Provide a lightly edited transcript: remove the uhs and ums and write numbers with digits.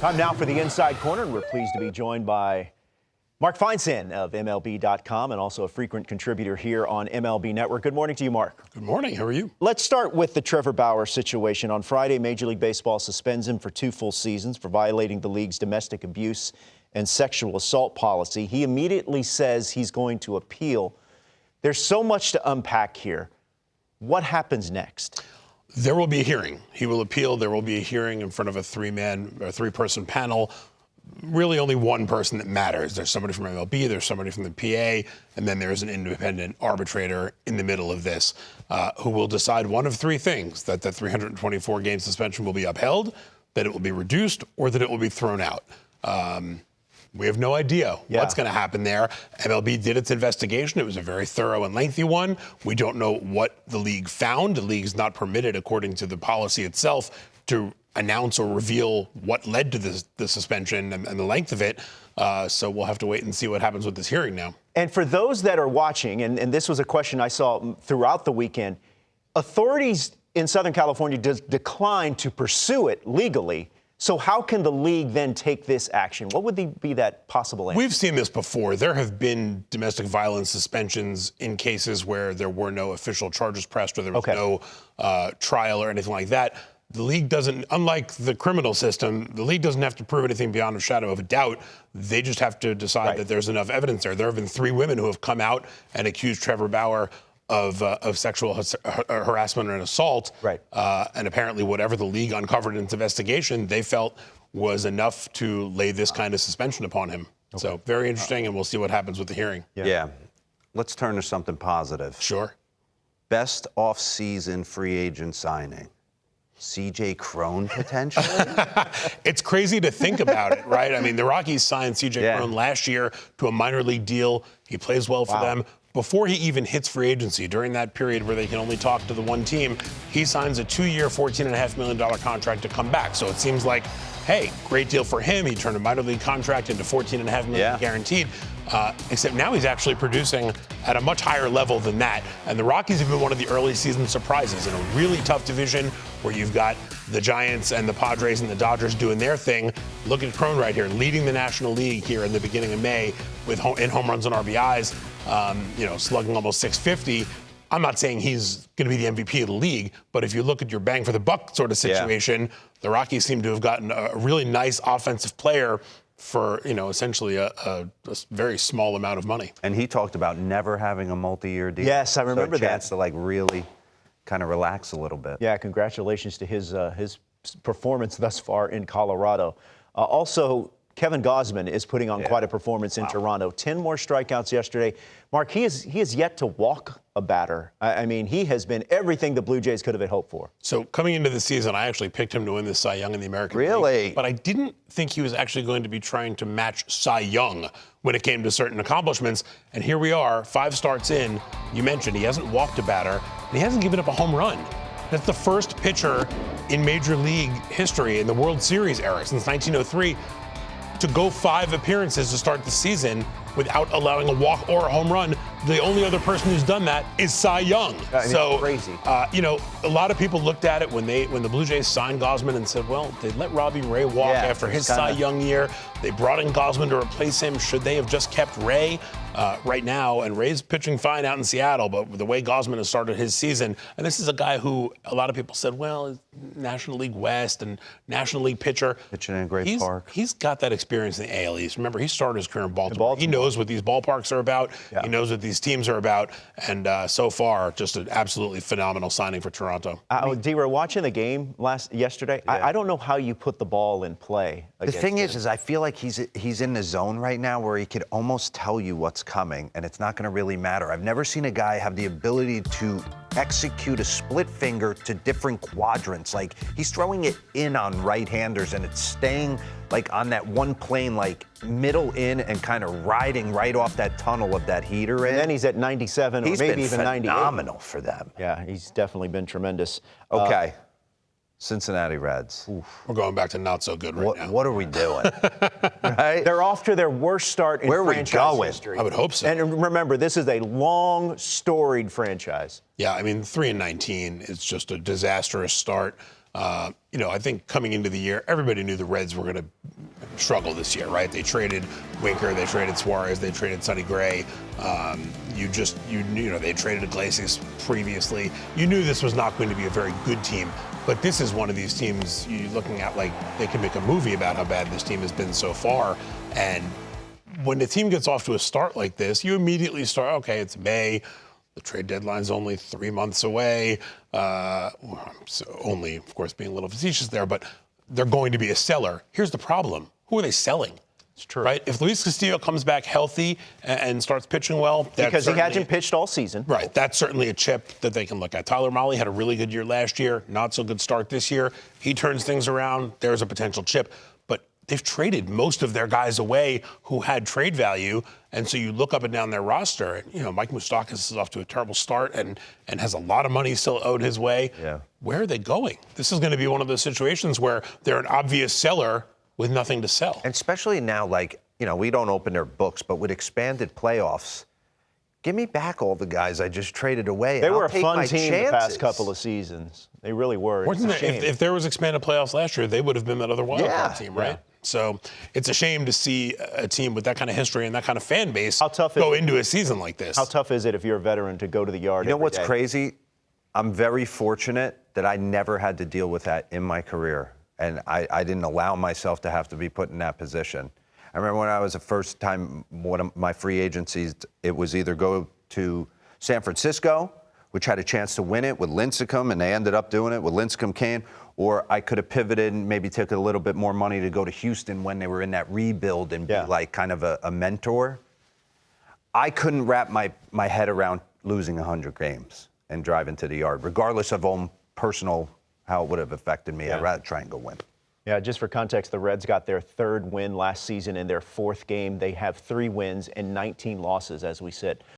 Time now for the Inside Corner, and we're pleased to be joined by Mark Feinsand of MLB.com and also a frequent contributor here on MLB Network. Good morning to you, Mark. Good morning. How are you? Let's start with the Trevor Bauer situation. On Friday, Major League Baseball suspends him for 2 full seasons for violating the league's domestic abuse and sexual assault policy. He immediately says he's going to appeal. There's so much to unpack here. What happens next? There will be a hearing. He will appeal. There will be a hearing in front of a three-person panel. Really only one person that matters. There's somebody from MLB, there's somebody from the PA, and then there's an independent arbitrator in the middle of this who will decide one of 3 things: that the 324-game suspension will be upheld, that it will be reduced, or that it will be thrown out. We have no idea what's going to happen there. MLB did its investigation. It was a very thorough and lengthy one. We don't know what the league found. The league's not permitted, according to the policy itself, to announce or reveal what led to the suspension and the length of it. So we'll have to wait and see what happens with this hearing now. And for those that are watching, and this was a question I saw throughout the weekend, authorities in Southern California declined to pursue it legally. So how can the league then take this action? What would be that possible answer? We've seen this before. There have been domestic violence suspensions in cases where there were no official charges pressed or there was no trial or anything like that. The league doesn't, unlike the criminal system, the league doesn't have to prove anything beyond a shadow of a doubt. They just have to decide that there's enough evidence there. There have been 3 women who have come out and accused Trevor Bauer of sexual harassment and assault. And apparently whatever the league uncovered in its investigation, they felt was enough to lay this kind of suspension upon him. So very interesting, and we'll see what happens with the hearing. Yeah. Let's turn to something positive. Sure. Best off-season free agent signing. C.J. Cron, potentially? It's crazy to think about it, right? I mean, the Rockies signed C.J. Cron last year to a minor league deal. He plays well for them. Before he even hits free agency, during that period where they can only talk to the one team, he signs a 2-year, $14.5 million contract to come back. So it seems like, hey, great deal for him. He turned a minor league contract into $14.5 million guaranteed. Except now he's actually producing at a much higher level than that. And the Rockies have been one of the early season surprises in a really tough division where you've got the Giants and the Padres and the Dodgers doing their thing. Look at Cron right here, leading the National League here in the beginning of May with in home runs and RBIs, slugging almost 650. I'm not saying he's going to be the MVP of the league, but if you look at your bang for the buck sort of situation, the Rockies seem to have gotten a really nice offensive player for, essentially a very small amount of money. And he talked about never having a multi-year deal. Yes, I remember that. A chance to really kind of relax a little bit. Yeah, congratulations to his performance thus far in Colorado. Also, Kevin Gausman is putting on quite a performance in Toronto. 10 more strikeouts yesterday. Mark, he has yet to walk a batter. I mean, he has been everything the Blue Jays could have hoped for. So coming into the season, I actually picked him to win the Cy Young in the American League. Really? But I didn't think he was actually going to be trying to match Cy Young when it came to certain accomplishments. And here we are, 5 starts in. You mentioned he hasn't walked a batter, and he hasn't given up a home run. That's the first pitcher in Major League history in the World Series era since 1903 to go 5 appearances to start the season without allowing a walk or a home run. The only other person who's done that is Cy Young. So crazy. A lot of people looked at it when the Blue Jays signed Gausman and said, well, they let Robbie Ray walk after his Cy Young year. They brought in Gausman to replace him. Should they have just kept Ray right now? And Ray's pitching fine out in Seattle, but the way Gausman has started his season, and this is a guy who a lot of people said, well, National League West and National League pitcher. Pitching in a great park. He's got that experience in the AL East. Remember, he started his career in Baltimore. He knows what these ballparks are about. He knows what these teams are about. And so far, just an absolutely phenomenal signing for Toronto. D-Row, watching the game yesterday, I don't know how you put the ball in play. The thing is I feel like he's in the zone right now where he could almost tell you what's coming, and it's not going to really matter. I've never seen a guy have the ability to execute a split finger to different quadrants. Like, he's throwing it in on right-handers, and it's staying on that one plane, middle in and kind of riding right off that tunnel of that heater. And then he's at 97 or maybe even 98. He's been phenomenal for them. Yeah, he's definitely been tremendous. Okay. Cincinnati Reds. We're going back to not so good right now. What are we doing? Right? They're off to their worst start in franchise history. I would hope so. And remember, this is a long, storied franchise. Yeah, I mean, 3-19 is just a disastrous start. I think coming into the year, everybody knew the Reds were going to struggle this year, right? They traded Winker, they traded Suarez, they traded Sonny Gray. They traded Iglesias previously. You knew this was not going to be a very good team, but this is one of these teams you're looking at like they can make a movie about how bad this team has been so far. And when the team gets off to a start like this, you immediately start, okay, it's May. The trade deadline's only 3 months away. So only, of course, being a little facetious there, but they're going to be a seller. Here's the problem. Who are they selling? It's true. Right? If Luis Castillo comes back healthy and starts pitching well, because he hasn't pitched all season. Right. That's certainly a chip that they can look at. Tyler Mahle had a really good year last year, not so good start this year. He turns things around. There's a potential chip. But they've traded most of their guys away who had trade value. And so you look up and down their roster, and, Mike Moustakas is off to a terrible start and has a lot of money still owed his way. Yeah. Where are they going? This is going to be one of those situations where they're an obvious seller with nothing to sell. And especially now, we don't open their books, but with expanded playoffs, give me back all the guys I just traded away. They were I'll a take fun my team chances. the past couple of seasons. They really were. It's a shame. If there was expanded playoffs last year, they would have been that other wild card team, right? Yeah. So it's a shame to see a team with that kind of history and that kind of fan base go into a season like this. How tough is it if you're a veteran to go to the yard? You know every what's day? crazy? I'm very fortunate that I never had to deal with that in my career. And I didn't allow myself to have to be put in that position. I remember when I was the first time, one of my free agencies, it was either go to San Francisco, which had a chance to win it with Lincecum, and they ended up doing it with Lincecum Kane, or I could have pivoted and maybe took a little bit more money to go to Houston when they were in that rebuild and be like kind of a mentor. I couldn't wrap my head around losing 100 games and driving to the yard, regardless of own personal how it would have affected me. I'd rather try and go win. Yeah, just for context, the Reds got their third win last season in their fourth game. They have 3 wins and 19 losses as we sit.